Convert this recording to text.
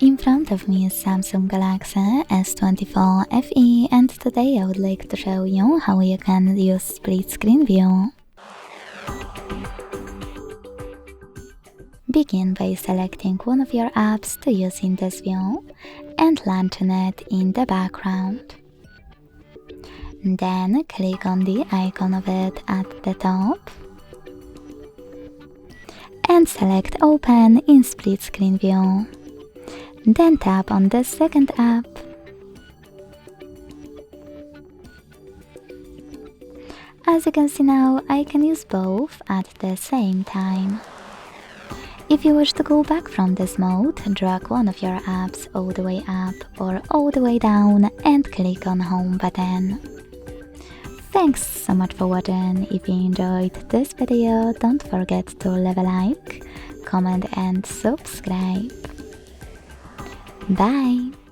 In front of me is Samsung Galaxy S24 FE, and today I would like to show you how you can use split screen view. Begin by selecting one of your apps to use in this view and launching it in the background. Then click on the icon of it at the top and select Open in split screen view. Then tap on the second app. As you can see now, I can use both at the same time. If you wish to go back from this mode, drag one of your apps all the way up or all the way down and click on Home button. Thanks so much for watching. If you enjoyed this video, don't forget to leave a like, comment and subscribe. Bye!